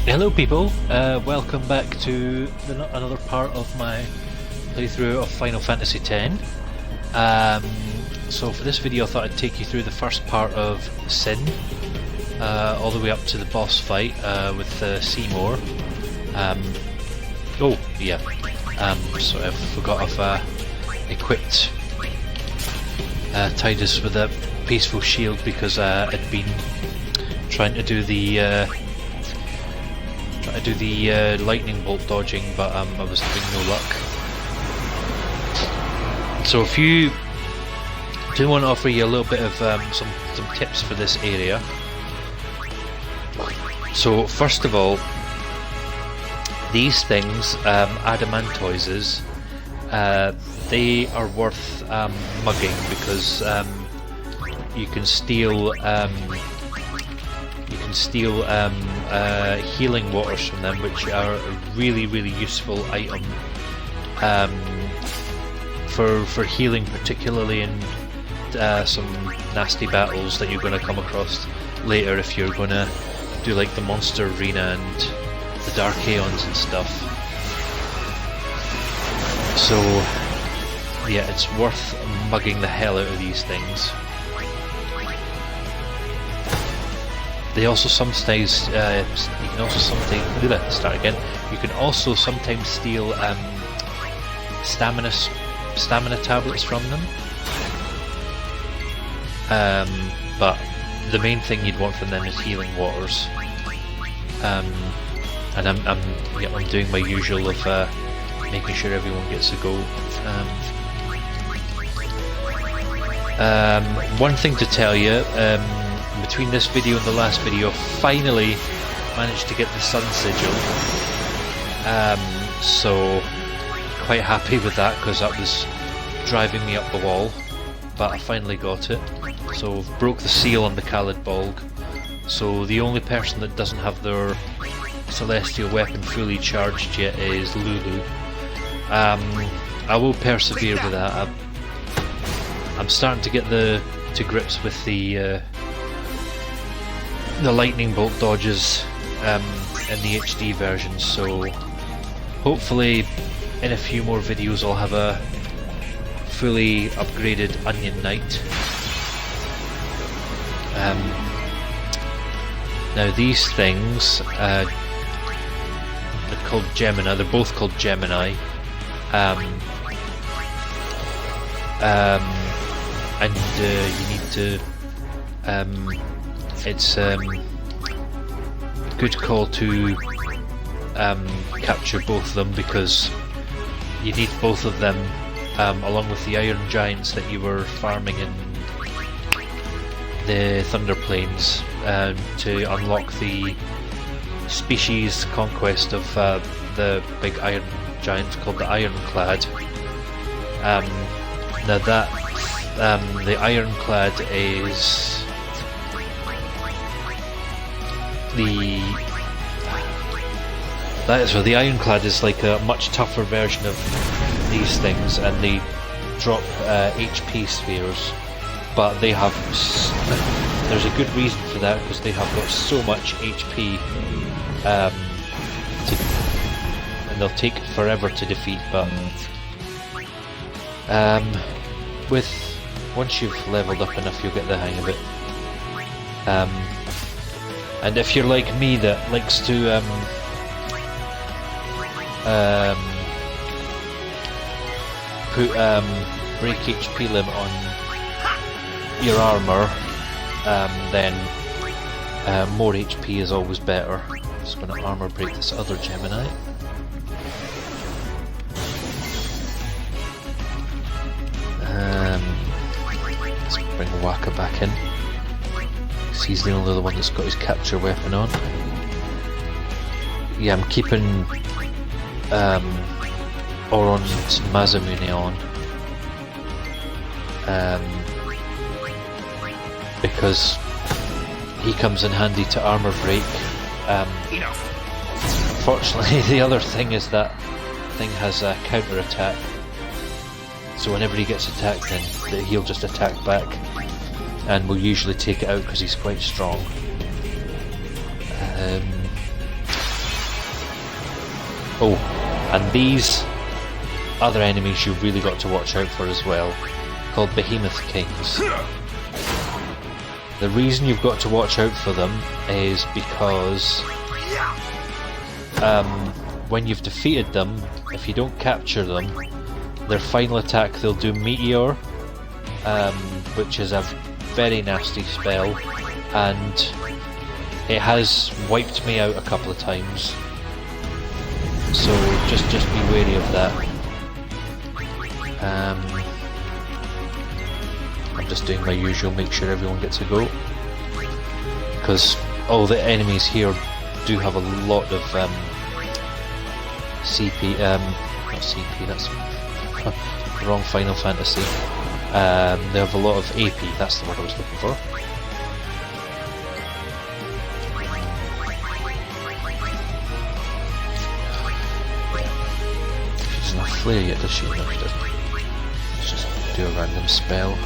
Hello people, welcome back to another part of my playthrough of Final Fantasy X. So for this video I thought I'd take you through the first part of Sin, all the way up to the boss fight with Seymour. So I forgot I've equipped Tidus with a peaceful shield because I'd been trying to do the lightning bolt dodging, but I was having no luck. So if you do want to offer you a little bit of some tips for this area. So first of all, these things, adamantoises, they are worth mugging because you can steal healing waters from them, which are a really useful item for healing, particularly in some nasty battles that you're going to come across later if you're going to do like the monster arena and the Dark Aeons and stuff. So yeah, it's worth mugging the hell out of these things. They also sometimes you can also sometimes steal stamina tablets from them. But the main thing you'd want from them is healing waters. And I'm doing my usual of making sure everyone gets a go. One thing to tell you. Between this video and the last video, finally managed to get the sun sigil. So quite happy with that because that was driving me up the wall, but I finally got it. So broke the seal on the Khalid Bolg. So the only person that doesn't have their celestial weapon fully charged yet is Lulu. I will persevere with that. I'm starting to get to grips with the lightning bolt dodges in the HD version, so hopefully in a few more videos I'll have a fully upgraded Onion Knight. Now these things, they're called Gemini, they're both called Gemini, and you need to it's a good call to capture both of them because you need both of them along with the Iron Giants that you were farming in the Thunder Plains to unlock the species conquest of the big Iron Giant called the Ironclad. Now that the Ironclad is the Ironclad is like a much tougher version of these things, and they drop HP spheres, but they have there's a good reason for that because they have got so much HP and they'll take forever to defeat, but once you've leveled up enough you'll get the hang of it. And if you're like me that likes to put break HP limit on your armor, then more HP is always better. I'm just going to armor break this other Gemini. Let's bring Waka back in. He's the only one that's got his capture weapon on. Yeah, I'm keeping Oron's Mazamune on because he comes in handy to armor break. Fortunately, the other thing is that thing has a counter attack, so whenever he gets attacked in, he'll just attack back. And will usually take it out because he's quite strong. Oh, and these other enemies you've really got to watch out for as well, called Behemoth Kings. The reason you've got to watch out for them is because when you've defeated them, if you don't capture them, their final attack, they'll do Meteor, which is a very nasty spell, and it has wiped me out a couple of times. So just be wary of that. I'm just doing my usual, make sure everyone gets a go, because all the enemies here do have a lot of CP, not CP, that's the wrong Final Fantasy. They have a lot of AP, that's the word I was looking for. She doesn't have flare yet, does she? No, she doesn't. Let's just do a random spell.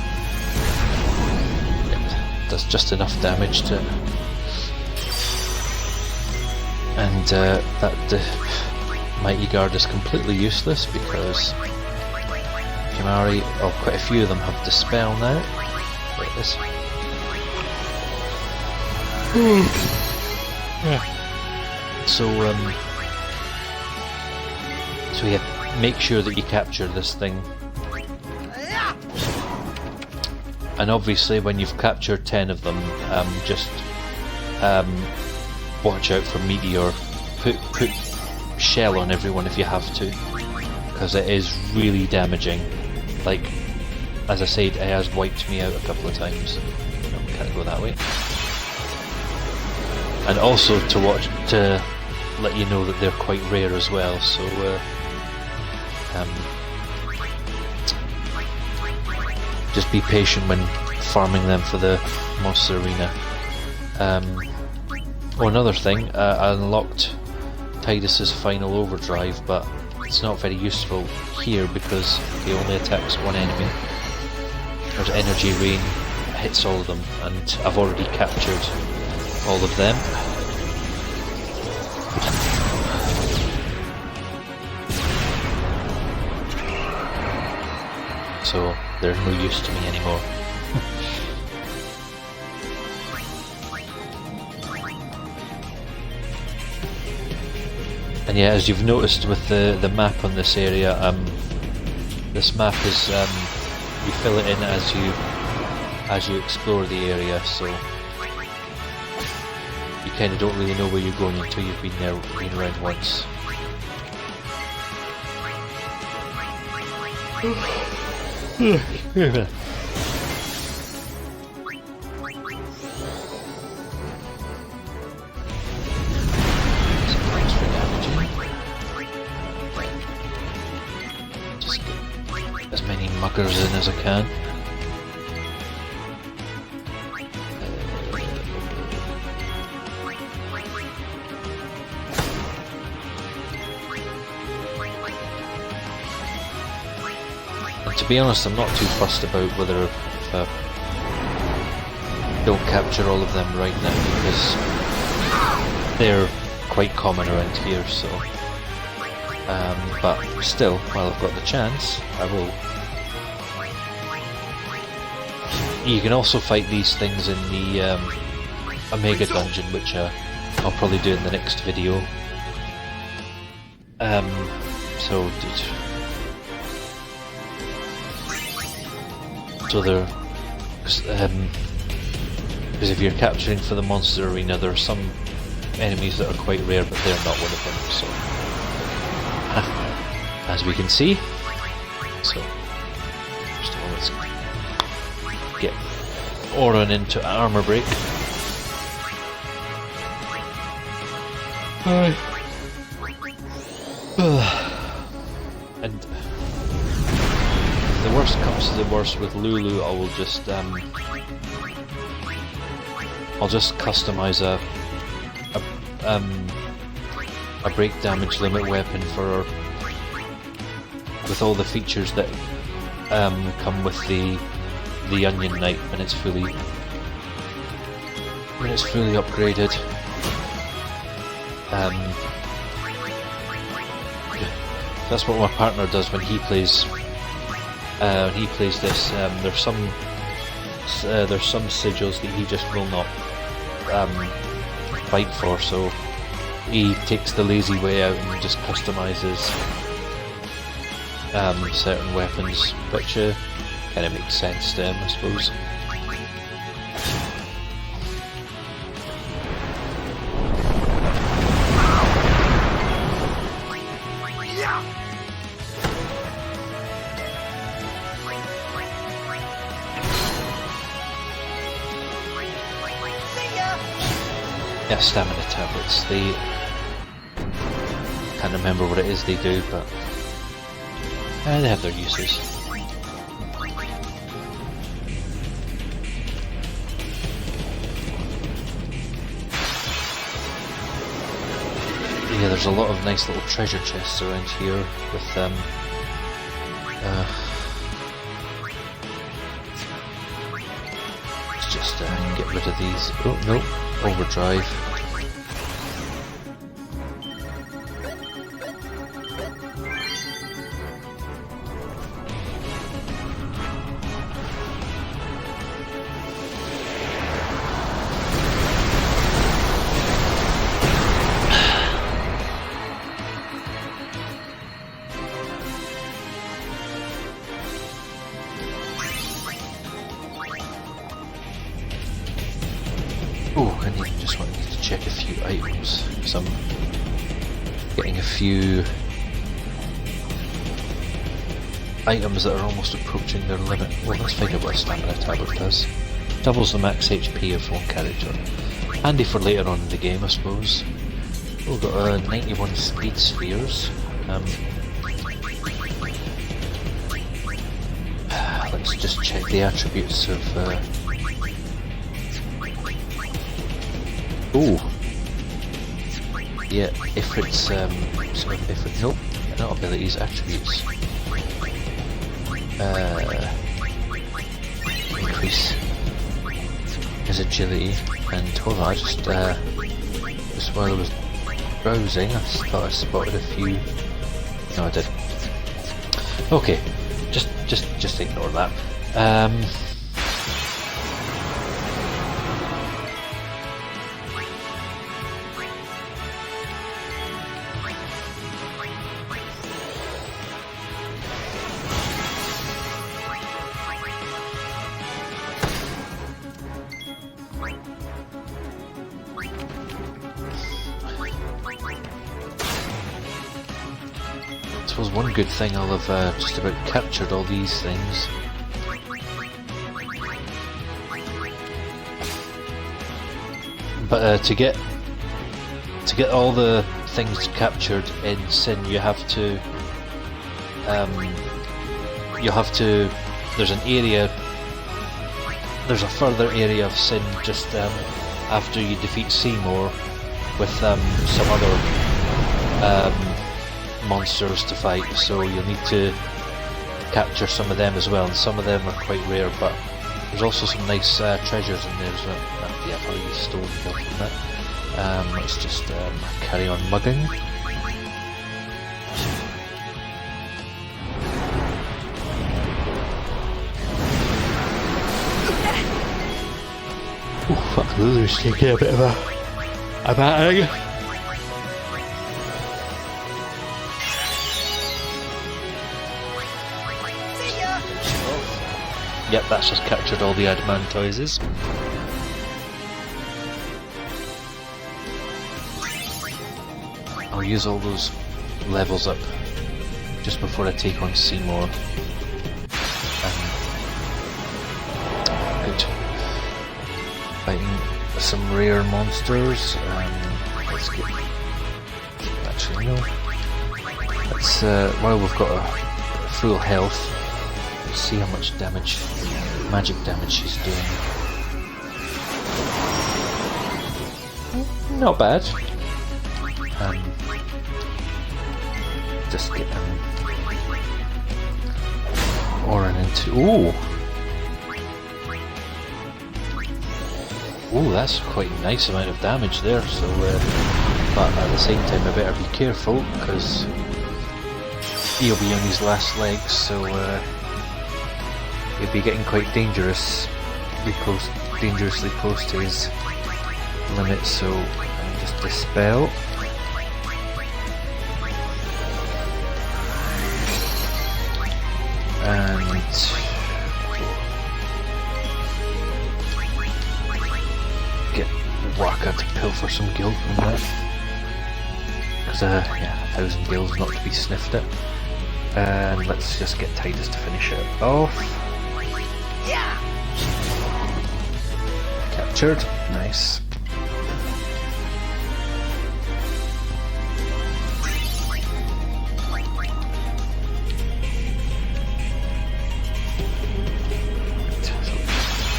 Yep, does just enough damage to... And that Mighty Guard is completely useless because Kimahri, quite a few of them have Dispel now. Like this. So yeah, make sure that you capture this thing. And obviously when you've captured 10 of them, just watch out for Meteor. Put shell on everyone if you have to, because it is really damaging. Like, as I said, it has wiped me out a couple of times. No, can't go that way. And also to let you know that they're quite rare as well, so just be patient when farming them for the monster arena. Another thing, I unlocked Tidus's final overdrive, but it's not very useful here because he only attacks one enemy. There's energy rain, hits all of them, and I've already captured all of them. So they're no use to me anymore. And yeah, as you've noticed with the map on this area, this map is you fill it in as you explore the area, so you kind of don't really know where you're going until you've been around once. Just get as many muggers in as I can. To be honest, I'm not too fussed about whether if don't capture all of them right now, because they're quite common around here, so but still, while I've got the chance, I will. You can also fight these things in the Omega Dungeon, which I'll probably do in the next video. So they're, because if you're capturing for the monster arena, there are some enemies that are quite rare, but they're not one of them. So, as we can see, so first of all, let's get Auron into armor break. And the worst comes to the worst with Lulu, I will just I'll just customize a break damage limit weapon for her, with all the features that come with the Onion Knight when it's fully upgraded. That's what my partner does when he plays. This. There's some sigils that he just will not fight for, so he takes the lazy way out and just customizes certain weapons, which kind of makes sense to him, I suppose. Yeah, stamina tablets. They can't remember what it is they do, but they have their uses. Yeah, there's a lot of nice little treasure chests around here with let's just get rid of these. Oh no, overdrive. Oh, I just wanted to check a few items, because I'm getting a few items that are almost approaching their limit. Well, let's find out what a stamina tablet does. Doubles the max HP of one character. Handy for later on in the game, I suppose. We've got 91 speed spheres. Let's just check the attributes of... Ooh. Yeah, if it's nope, not abilities, attributes. Increase his agility, and hold on, just while I was browsing, I thought I spotted a few. No, I didn't. Okay, just ignore that. I suppose one good thing, I'll have just about captured all these things. But to get all the things captured in Sin, you have to there's an area, there's a further area of Sin just after you defeat Seymour with some other monsters to fight, so you'll need to capture some of them as well, and some of them are quite rare, but there's also some nice treasures in there as well. Yeah, I'll use stone from that. Let's just carry on mugging. Oh fuck, Lulu's taking a bit of a battering. Yep, that's just captured all the adamantoises. I'll use all those levels up just before I take on Seymour. Good. Fighting some rare monsters. Let's get... Actually, no. Let's, while we've got a full health, let's see how much damage, magic damage she's doing. Not bad. Just get Orin into... Ooh! Ooh, that's quite a nice amount of damage there, so... but at the same time I better be careful, because... he'll be on his last legs, so he'll be getting quite dangerously close to his limit. So just dispel. And get Waka to pilfer some gil from that. Because, yeah, 1,000 gil's not to be sniffed at. And let's just get Titus to finish it off. Yeah! Captured. Nice.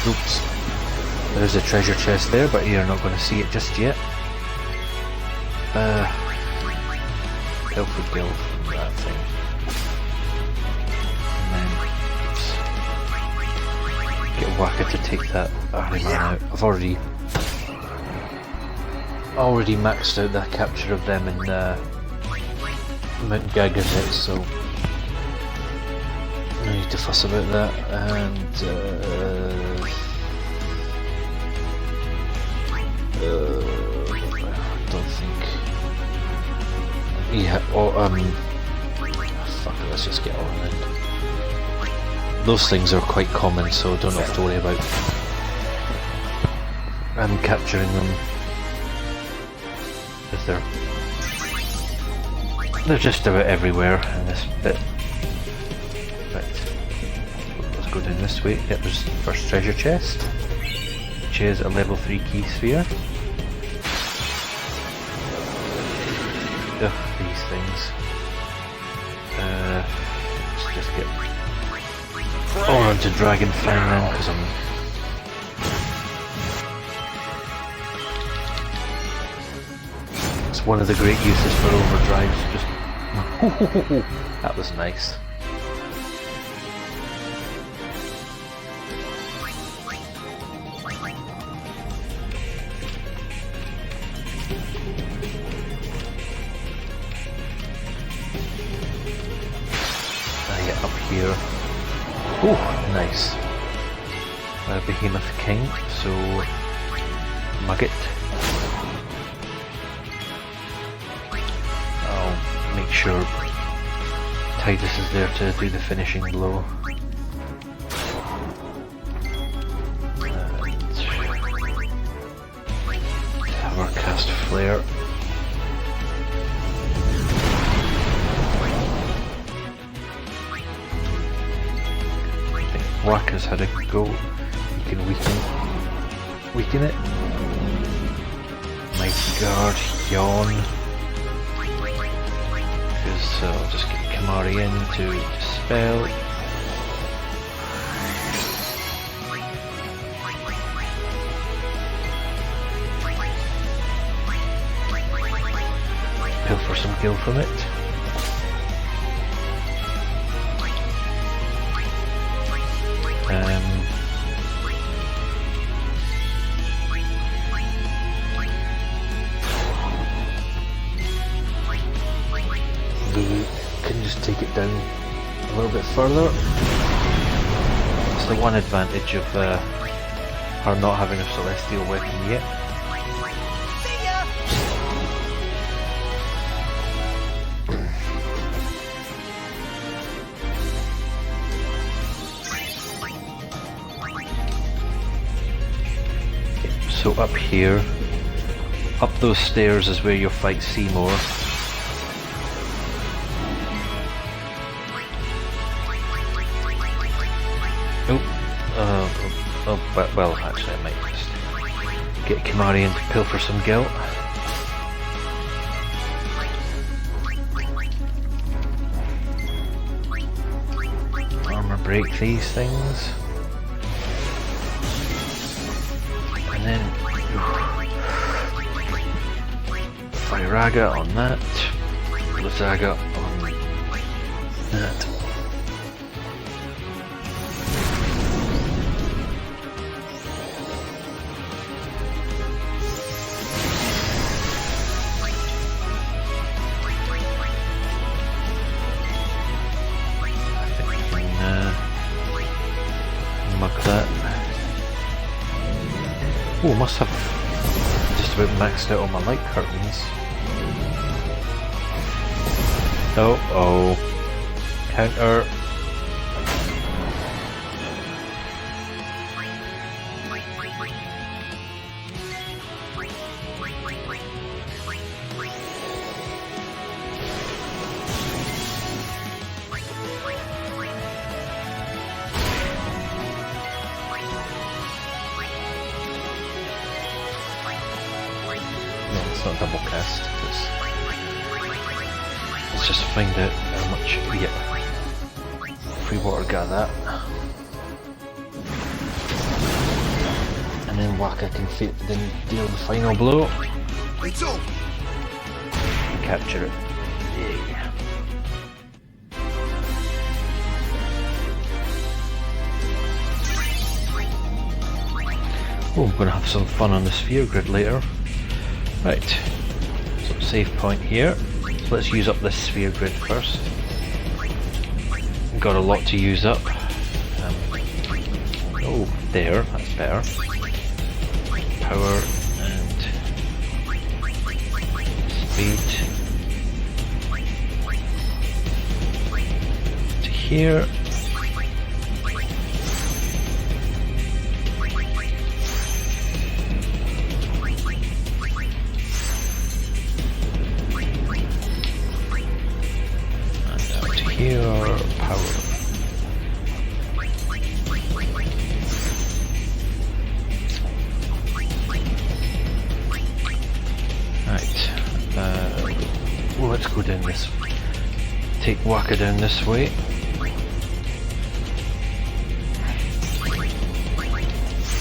Oops. There's a treasure chest there, but you're not going to see it just yet. Pilfer gil from that thing. And then get Waka to take that army man out. I've already maxed out that capture of them in Mount Gaganet, so no need to fuss about that. And I don't think. Yeah. Or fuck it. Let's just get on then. Those things are quite common, so don't have to worry about capturing them. Because they're just about everywhere in this bit. Right. Let's go down this way. Yep, there's the first treasure chest, which is a level 3 key sphere. Ugh, these things. Let's just get on to Dragon Fang then, because it's one of the great uses for overdrives. Just that was nice. Up here. Oh, nice. Behemoth King, so Mugget. I'll make sure Titus is there to do the finishing blow. And have our cast flare. Waka's had a go. You can weaken it. Mighty Guard, yawn. Because I'll just get Kamari in to dispel. Pilfer some gil from it. We can just take it down a little bit further. It's the one advantage of her not having a celestial weapon yet. So up here, up those stairs is where you'll fight Seymour. Well, actually I might just get Kamari in to pilfer some gil. Armor break these things. And then Firaga on that, Lazaga on that. must have just about maxed out all my light curtains. Oh. Counter. Not double cast, let's just find out how much we get free water got that, and then Waka can then deal the final blow. Capture it. Yeah. Oh, I'm gonna have some fun on the sphere grid later. Right, so save point here. So let's use up this sphere grid first. Got a lot to use up. Oh, there, that's better. Power and speed to here. Here, power. Right. Well, let's go down this. Take Waka down this way.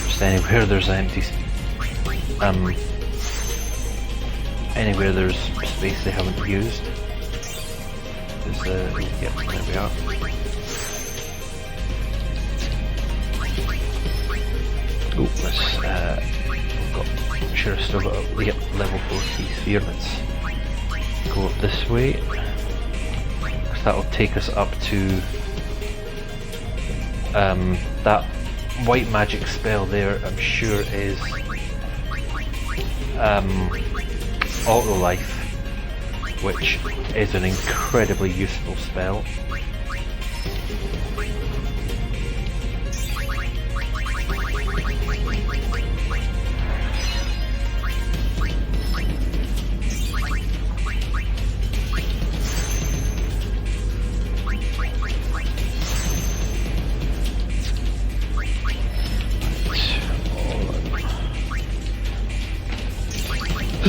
Just anywhere there's empty. Anywhere there's space they haven't used. Yep, there we are. Oh, let's I'm sure I've still got a level 4 sphere. Let's go up this way. That'll take us up to that white magic spell there. I'm sure is auto life, which is an incredibly useful spell.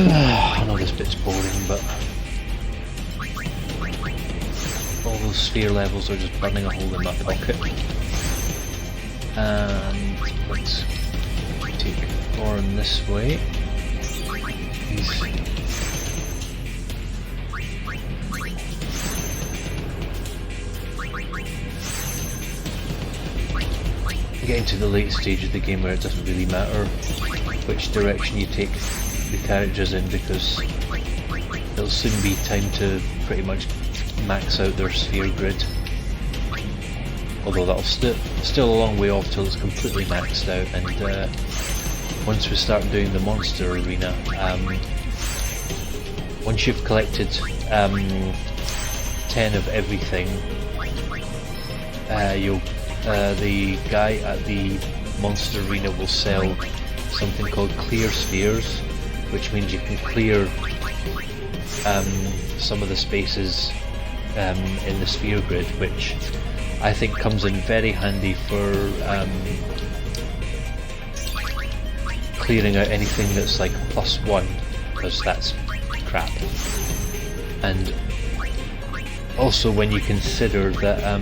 I know this bit's boring, but all those sphere levels are just burning a hole in my pocket. And let's take Orin this way. Getting to the late stage of the game where it doesn't really matter which direction you take the characters in, because it'll soon be time to pretty much max out their sphere grid. Although that'll still a long way off till it's completely maxed out, and once we start doing the monster arena, once you've collected 10 of everything, the guy at the monster arena will sell something called clear spheres, which means you can clear some of the spaces in the sphere grid, which I think comes in very handy for clearing out anything that's like +1, because that's crap. And also when you consider that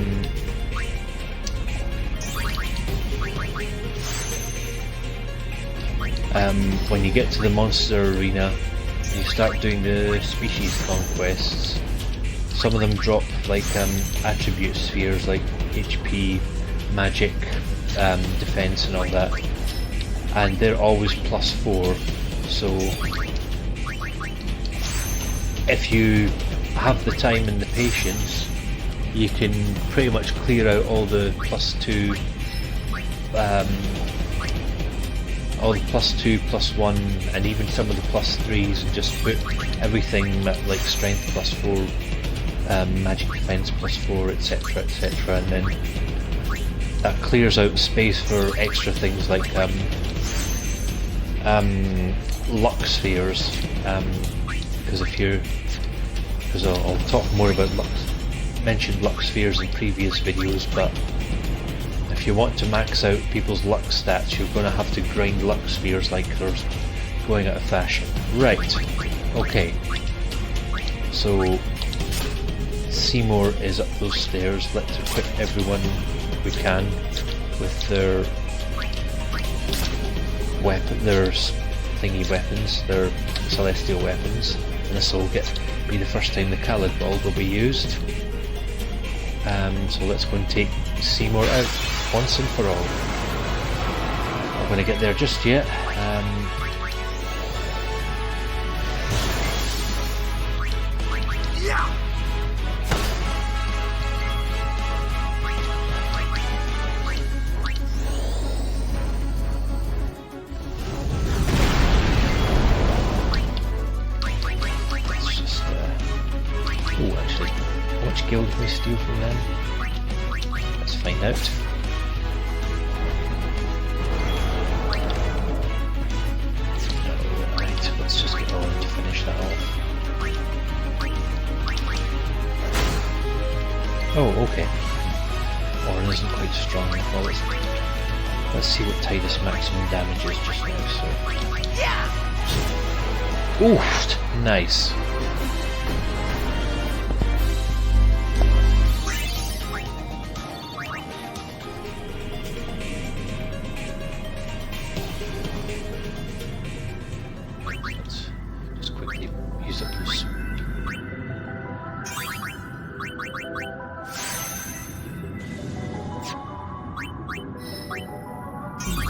when you get to the monster arena and you start doing the species conquests, some of them drop like attribute spheres like HP, magic, defense and all that, and they're always +4, so if you have the time and the patience, you can pretty much clear out all the +2 all the +2, +1, and even some of the +3s, and just put everything at like strength +4, magic defense +4, etc, etc, and then that clears out space for extra things like luck spheres, because I'll talk more about mentioned luck spheres in previous videos, but if you want to max out people's luck stats, you're going to have to grind luck spheres like they're going out of fashion. Right, okay. So Seymour is up those stairs. Let's equip everyone we can with their thingy weapons, their celestial weapons, and this will be the first time the Khalid Bulb will be used. So let's go and take Seymour out once and for all. Not going to get there just yet. Guild can we steal from them? Let's find out. Alright, let's just get on to finish that off. Oh, okay. Orin isn't quite strong enough. Well, let's see what Titus maximum damage is just now. So. Oof! Nice.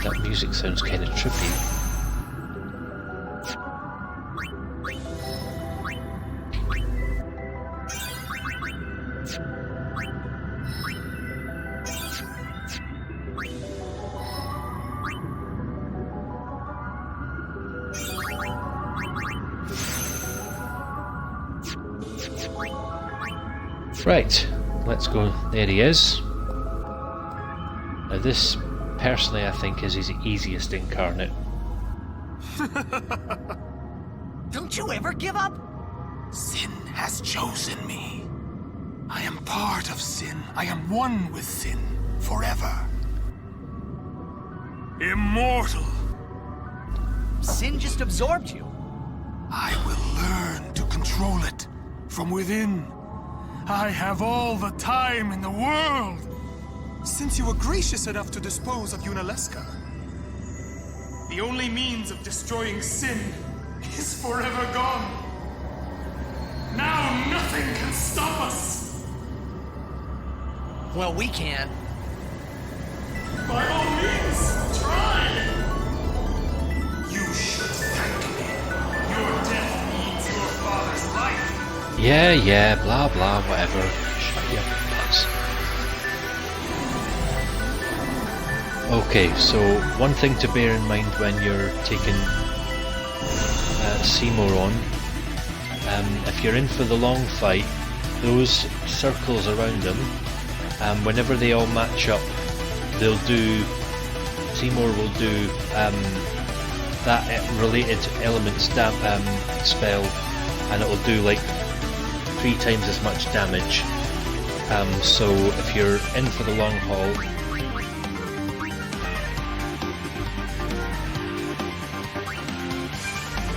That music sounds kind of trippy. Right, let's go. There he is. Now this, personally, I think is his easiest incarnate. Don't you ever give up? Sin has chosen me. I am part of sin. I am one with sin forever. Immortal. Sin just absorbed you. I will learn to control it from within. I have all the time in the world. Since you were gracious enough to dispose of Unaleska, the only means of destroying sin is forever gone. Now nothing can stop us. Well, we can. By all means, try. You should thank me. Your death means your father's life. Yeah, blah blah, whatever. Shut your butts. Okay, so one thing to bear in mind when you're taking Seymour on, if you're in for the long fight, those circles around him, whenever they all match up, Seymour will do that related elements spell, and it will do like 3 times as much damage. So if you're in for the long haul,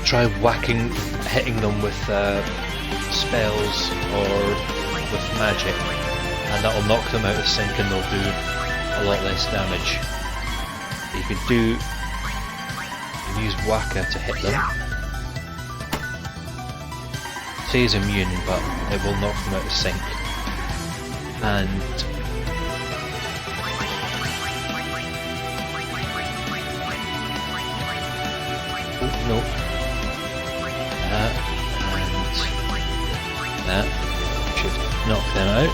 try hitting them with spells or with magic, and that'll knock them out of sync and they'll do a lot less damage. You can use Waka to hit them. Says immune, but it will knock them out of sync. And oh, no. That should knock them out.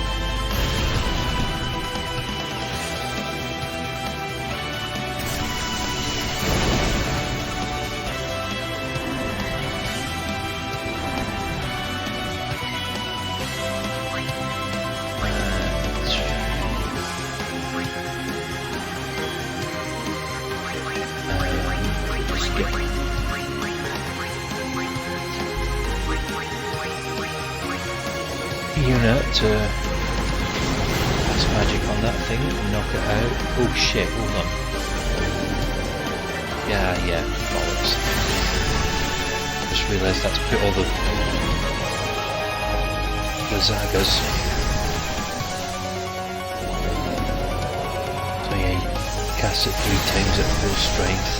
unit to cast magic on that thing and knock it out. Oh shit, hold on. Yeah, bollocks. Just realised that's put all the Zagas. So yeah, you cast it 3 times at full strength.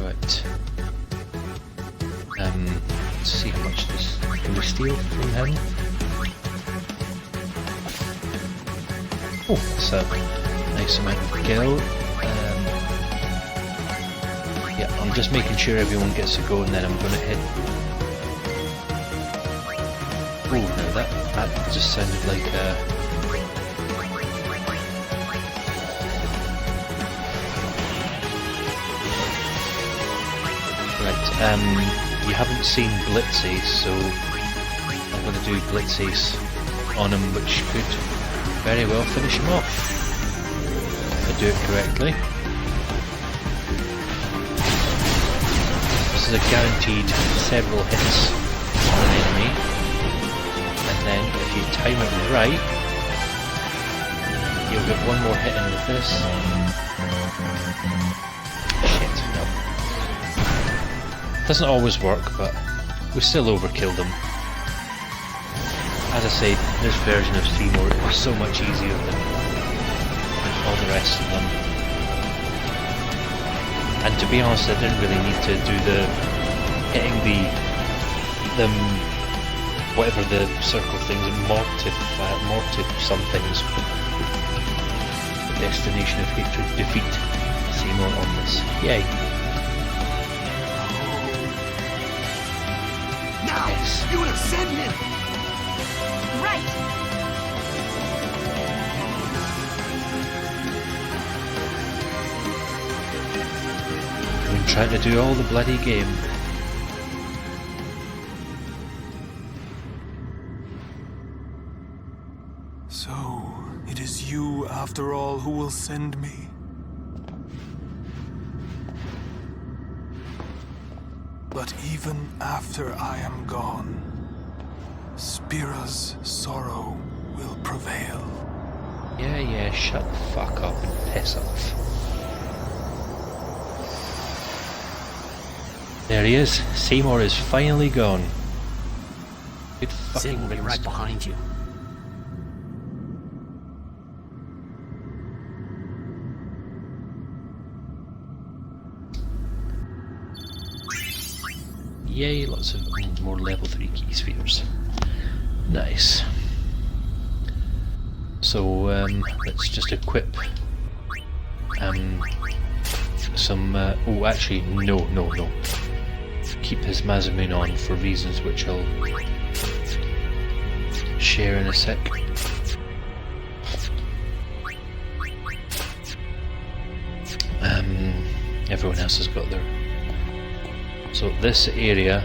Right. Let's see how much this can we steal from him. Oh, that's a nice amount of gil. Yeah, I'm just making sure everyone gets to go and then I'm going to hit. Oh no, that just sounded like Right, you haven't seen Blitzy, so I'm going to do Blitzies on him, which could very well finish him off if I do it correctly. This is a guaranteed several hits on an enemy, and then if you time it right, you'll get one more hit in with this. Shit, no. Doesn't always work, but we still overkilled him. As I say, this version of Seymour is so much easier than all the rest of them. And to be honest, I didn't really need to do the hitting the whatever the circle things, mortif some things. The destination of hatred, defeat Seymour on this. Yay! Now, Yes. you would have sent him. Right. I've been trying to do all the bloody game. So, it is you, after all, who will send me. But even after I am gone, Spira's sorrow will prevail. Yeah, shut the fuck up and piss off. There he is. Seymour is finally gone. Good fucking Sin will be riddance. right behind you. Yay, lots of more level 3 key spheres. Nice. So let's just equip some oh actually no. Keep his Masamune on for reasons which I'll share in a sec. Everyone else has got their. So this area,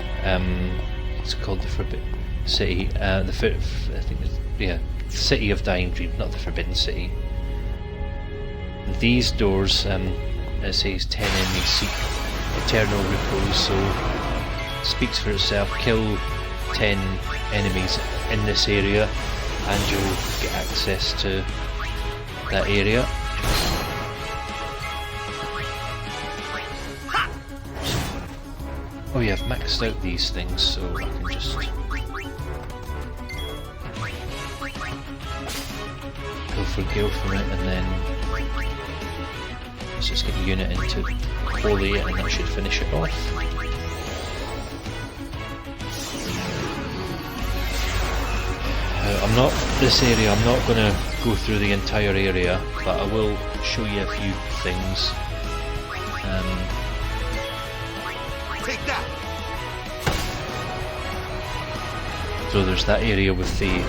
it's called the Forbidden City. I think it's, yeah, City of Dying Dream, not the Forbidden City. These doors, it says 10 enemies seek eternal repose, so it speaks for itself. Kill 10 enemies in this area, and you'll get access to that area. Oh yeah, I've maxed out these things, so I can just go for Gale from it, and then let's just get a unit into Holy, and that should finish it off. I'm not going to go through the entire area, but I will show you a few things. Take that. So there's that area with the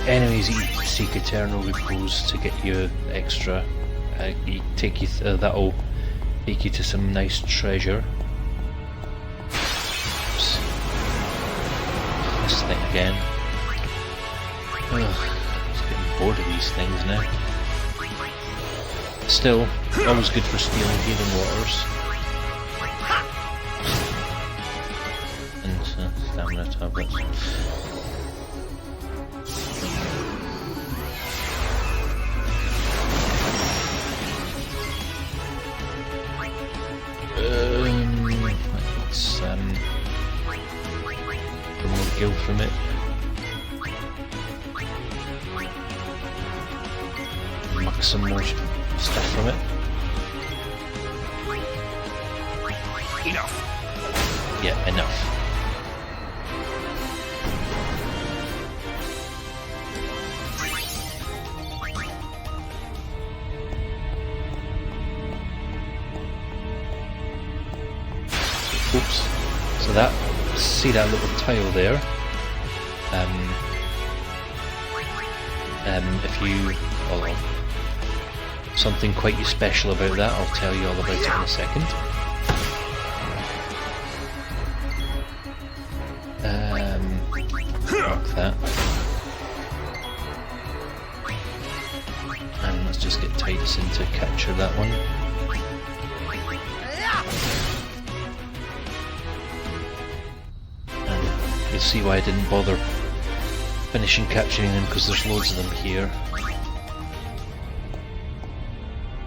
enemies seek eternal repose to get you extra. That'll take you to some nice treasure. Oops. This thing again. Ugh, I'm just getting bored of these things now. Still, always good for stealing healing waters. And stamina tablets. Let's promote guild from it. Mug some more stuff from it. Enough. Yeah, enough. Oops. So that, see that little tile there? If you, hold on. Something quite special about that, I'll tell you all about it in a second. Mark that. And let's just get Titus in to capture that one. And you'll see why I didn't bother finishing capturing them, because there's loads of them here.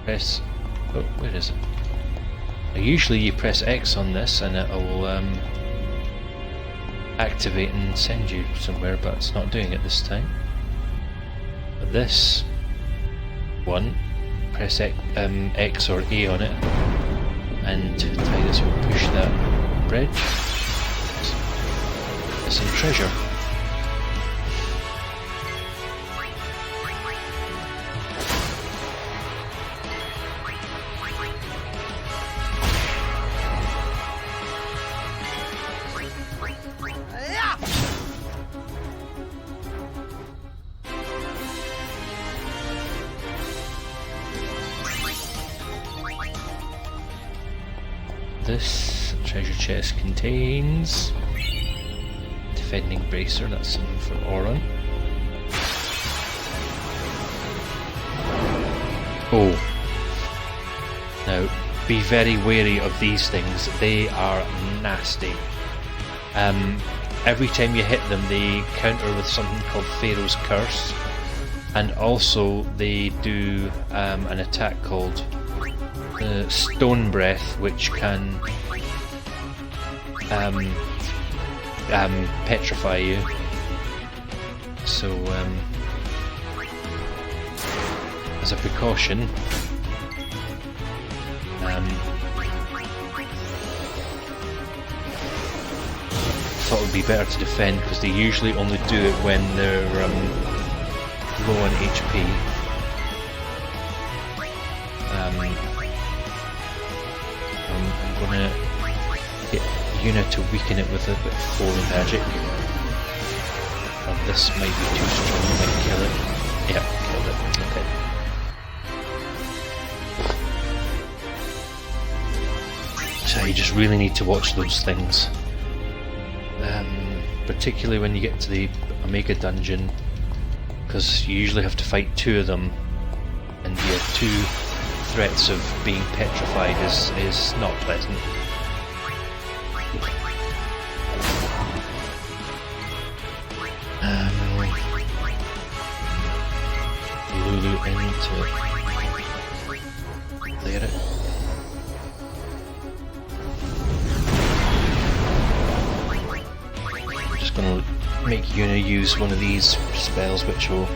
Press... oh, where is it? Now, usually you press X on this and it will activate and send you somewhere, but it's not doing it this time. But this one, press X or A on it, and Titus will push that bridge. There's some treasure. This treasure chest contains defending bracer, that's something for Oron. Oh, now be very wary of these things, they are nasty. Every time you hit them they counter with something called Pharaoh's Curse, and also they do an attack called Stone Breath, which can petrify you. So as a precaution, thought it would be better to defend, because they usually only do it when they're low on HP. I'm gonna get Yuna to weaken it with a bit of holy magic. Oh, this might be too strong, I might kill it. Yeah, killed it. Okay. So you just really need to watch those things. Particularly when you get to the Omega dungeon, because you usually have to fight two of them, and yeah, two threats of being petrified is not pleasant. Lulu into clear it. I'm just gonna make Yuna use one of these spells which will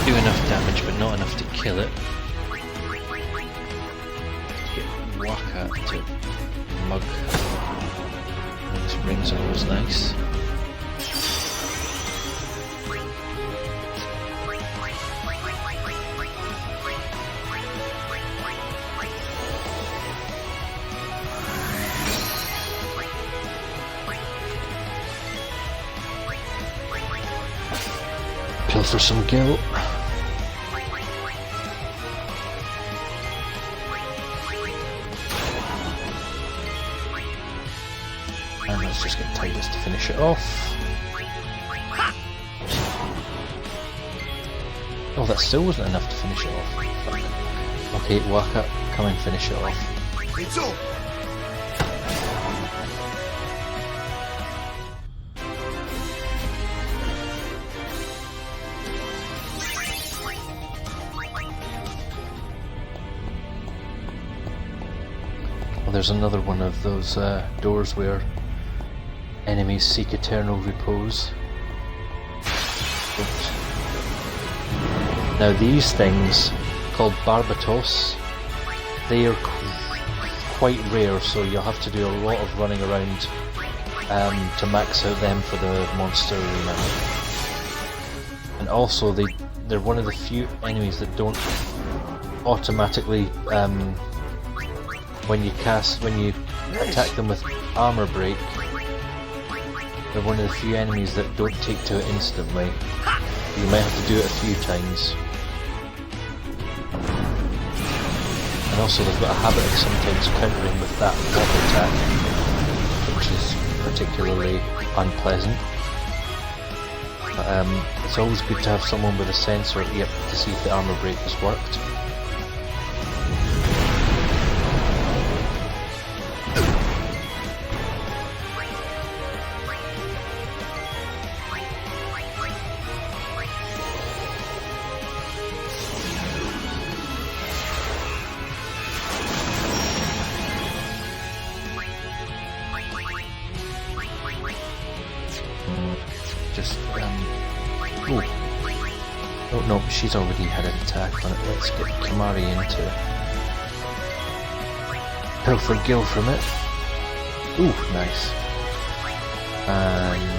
do enough damage but not enough to kill it. Get Waka to mug. These rings are always nice. For some guilt. And let's just get Titus to finish it off. Oh, that still wasn't enough to finish it off. Okay, Waka, come and finish it off. It's all. Well, there's another one of those doors where enemies seek eternal repose. Oops. Now these things, called Barbatos, they are quite rare, so you'll have to do a lot of running around to max out them for the monster arena. And also they're one of the few enemies that don't automatically, when you attack them with armor break, they're one of the few enemies that don't take to it instantly. You might have to do it a few times. And also they've got a habit of sometimes countering with that auto attack, which is particularly unpleasant. But it's always good to have someone with a sensor to see if the armor break has worked. Oh no, she's already had an attack on it. Let's get Kamari into Pilfer Gill from it. Ooh, nice. And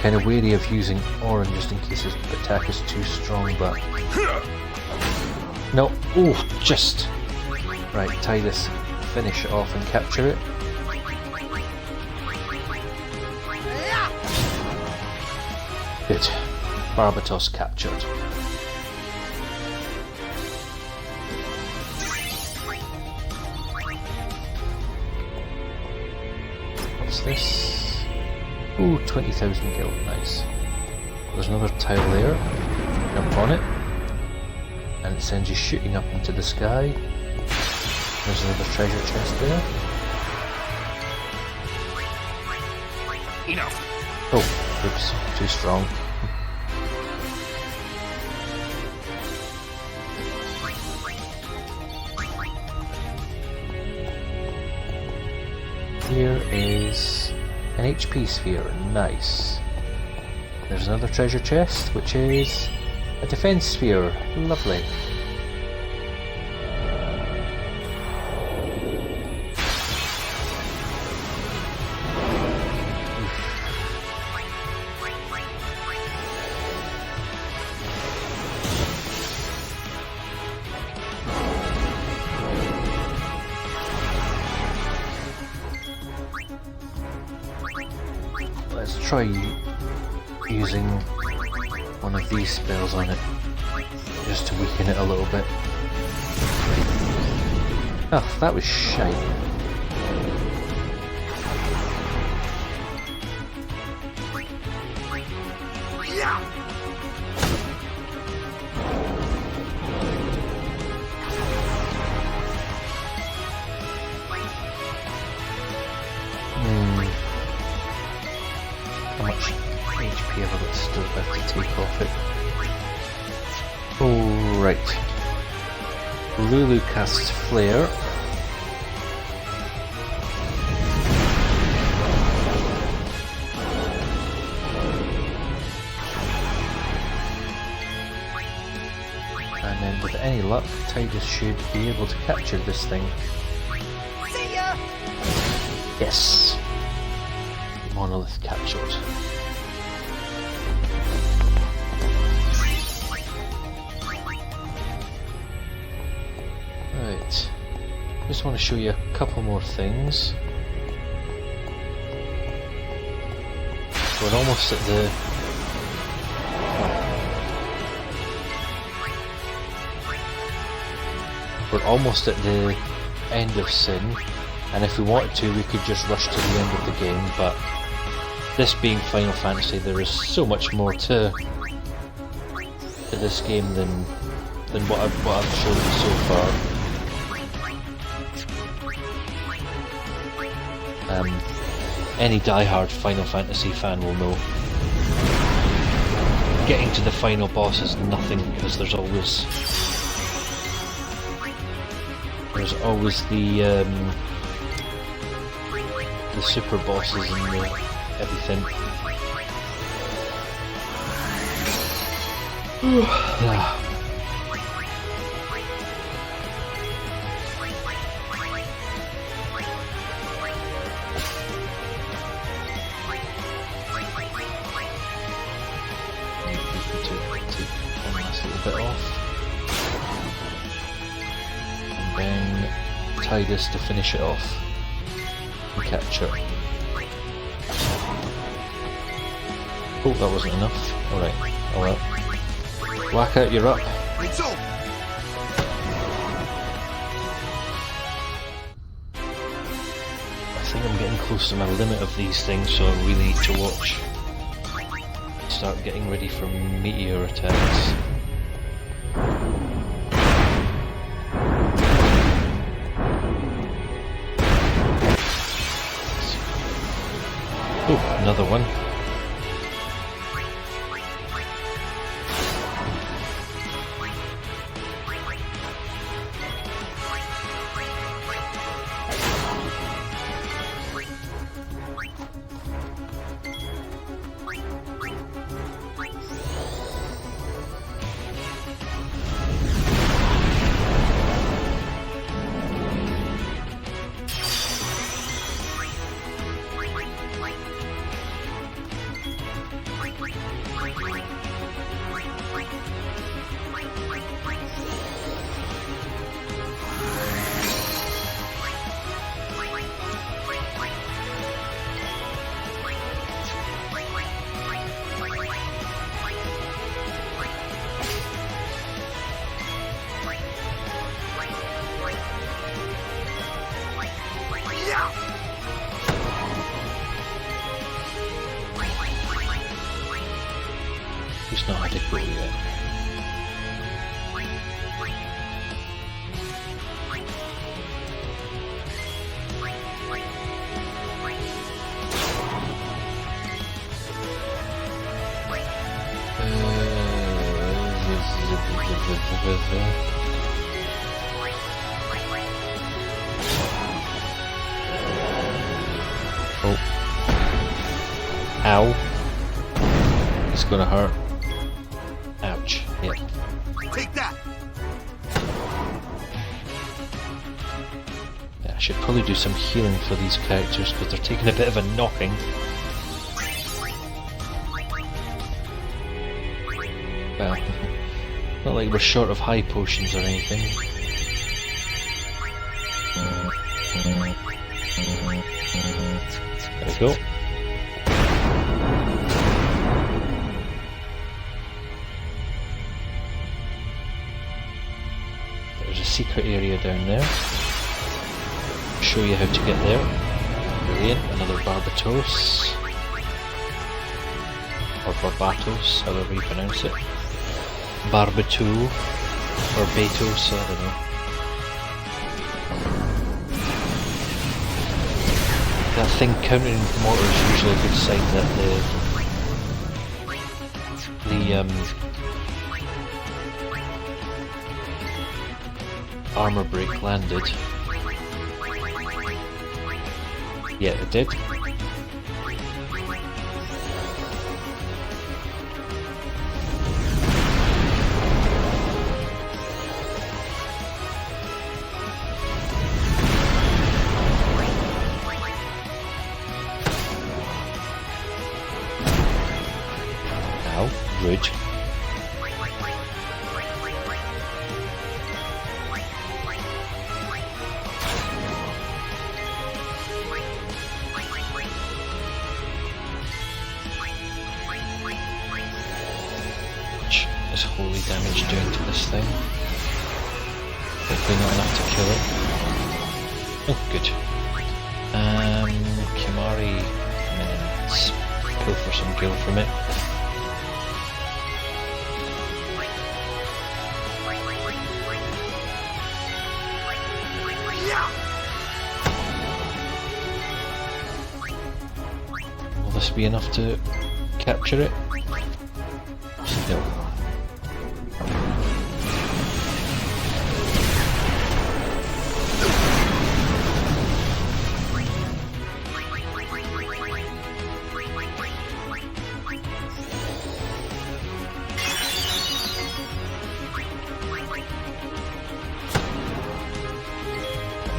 kind of wary of using Orange just in case his attack is too strong, but no. Oh, just right. Titus, finish it off and capture it. Good. Barbatos captured. What's this? Ooh, 20,000 gil, nice. There's another tile there. Jump on it. And it sends you shooting up into the sky. There's another treasure chest there. Enough. Oh, oops, too strong. Here is an HP sphere, nice. There's another treasure chest, which is a defense sphere, lovely. Let's try using one of these spells on it, just to weaken it a little bit. Oh, that was shite. How much HP have I got still left to take off it? Oh, right. Lulu casts Flare. And then with any luck, Titus should be able to capture this thing. See ya! Yes! Monolith captured. Right. Just want to show you a couple more things. We're almost at the We're almost at the end of Sin, and if we wanted to, we could just rush to the end of the game, but this being Final Fantasy, there is so much more to this game than what I've shown you so far. Any die-hard Final Fantasy fan will know. Getting to the final boss is nothing, because there's always the super bosses and everything. Bit off, and then Tidus to finish it off and catch up. Oh, that wasn't enough. Alright, alright. Whack out, you're up. It's over. I think I'm getting close to my limit of these things, so I really need to watch. Start getting ready for meteor attacks. Oh, another one. Just not had it go yet. Oh. Ow. It's gonna hurt. Ouch. Yep. Take that. Yeah, I should probably do some healing for these characters because they're taking a bit of a knocking. Well, not like we're short of high potions or anything. There we go. There's a secret area down there. I'll show you how to get there. Brilliant. Another Barbatos. Or Barbatos, however you pronounce it. Barbatou. Or Betos, I don't know. That thing counting mortar is usually a good sign that the armor break landed. Yeah, it did. Rude. Much is holy damage doing to this thing? Hopefully not enough to kill it. Oh, good. Kimari minutes. Go for some gil from it. Will this be enough to capture it? No.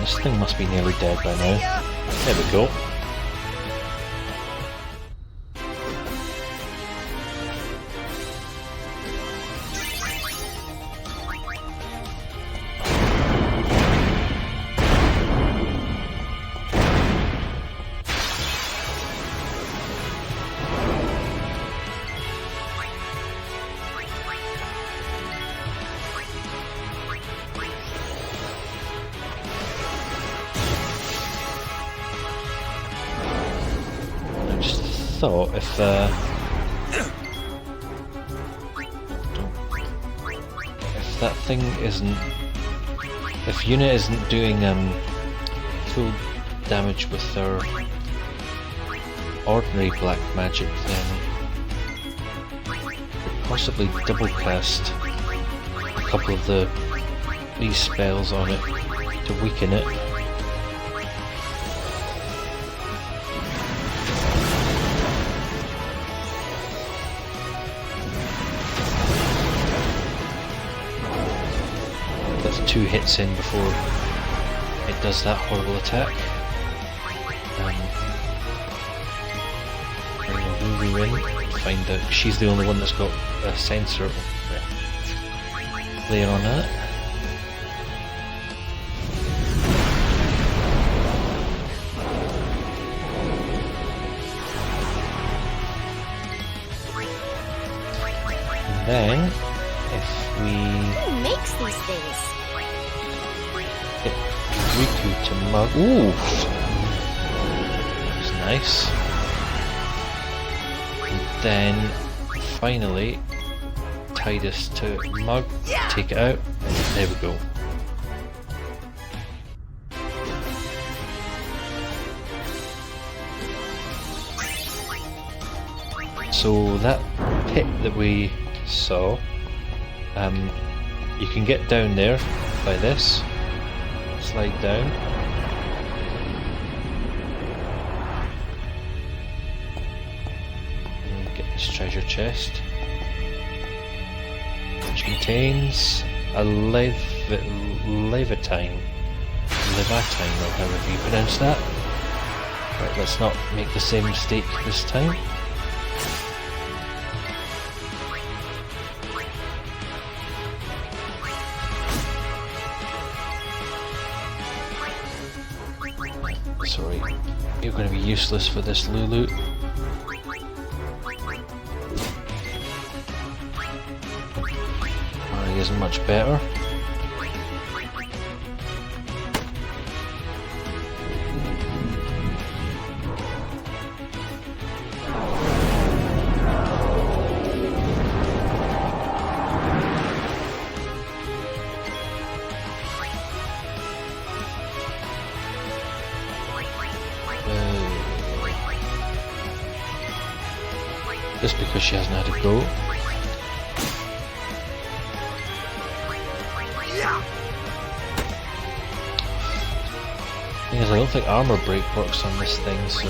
This thing must be nearly dead by now. There we go. Thought if that thing isn't, if Yuna isn't doing full damage with their ordinary black magic, then possibly double cast a couple of these spells on it to weaken it. That's 2 hits in before it does that horrible attack. Bring Lulu in, find out she's the only one that's got a sensor layer on that. And then, if we Who makes these things? get Riku to mug. Ooh! That's nice. And then, finally, Tidus to mug, take it out, and there we go. So that pit that we saw, you can get down there by this, slide down, and get this treasure chest, which contains a levatine, or however you pronounce that. Right, let's not make the same mistake this time. Sorry, you're going to be useless for this, Lulu. He isn't much better. Just because she hasn't had a go. Thing is, I don't think armor break works on this thing, so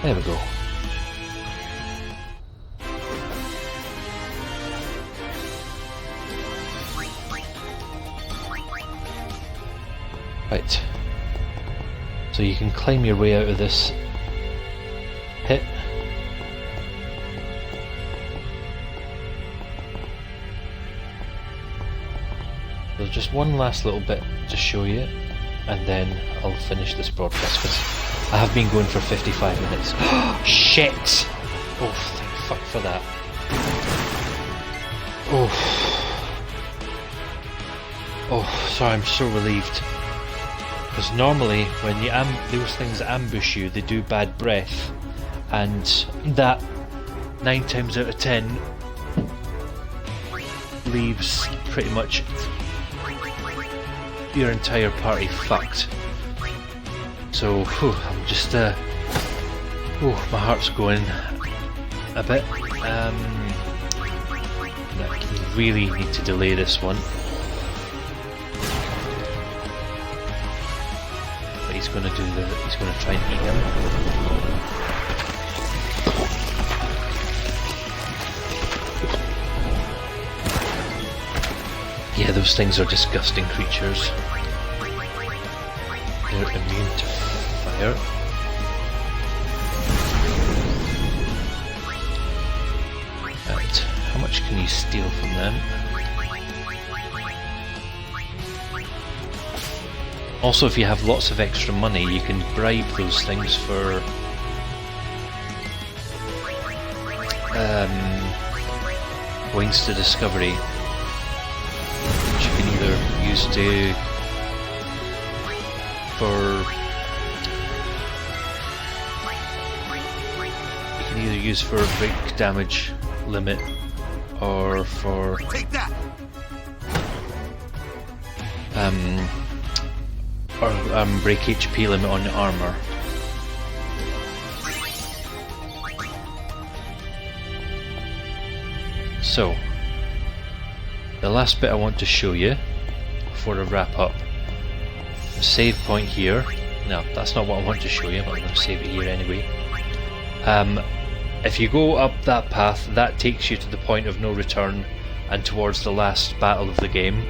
there we go. Right. So you can climb your way out of this pit. There's just one last little bit to show you, and then I'll finish this broadcast, because I have been going for 55 minutes. Shit! Oh, thank fuck for that. Oh. Oh, sorry, I'm so relieved. Because normally, when you those things ambush you, they do bad breath, and that 9 times out of 10 leaves pretty much your entire party fucked. So, I'm just, my heart's going a bit. I really need to delay this one. But he's going to he's going to try and eat him. Yeah, those things are disgusting creatures. They're immune to fire. Right, how much can you steal from them? Also, if you have lots of extra money, you can bribe those things for points to discovery, which you can either use for break damage limit, or for Take that. break HP limit on armor. So, the last bit I want to show you before I wrap up, the save point here. No, that's not what I want to show you, but I'm going to save it here anyway. If you go up that path, that takes you to the point of no return and towards the last battle of the game.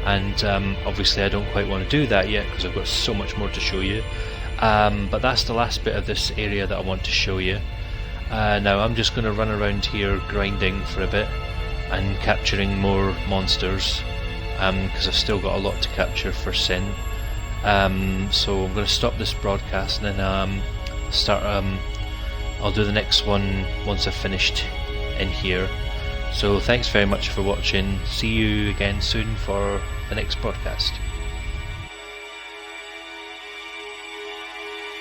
And obviously I don't quite want to do that yet because I've got so much more to show you. But that's the last bit of this area that I want to show you. Now I'm just going to run around here grinding for a bit and capturing more monsters, because I've still got a lot to capture for Sin. So I'm going to stop this broadcast and then start. I'll do the next one once I've finished in here. So thanks very much for watching. See you again soon for the next broadcast.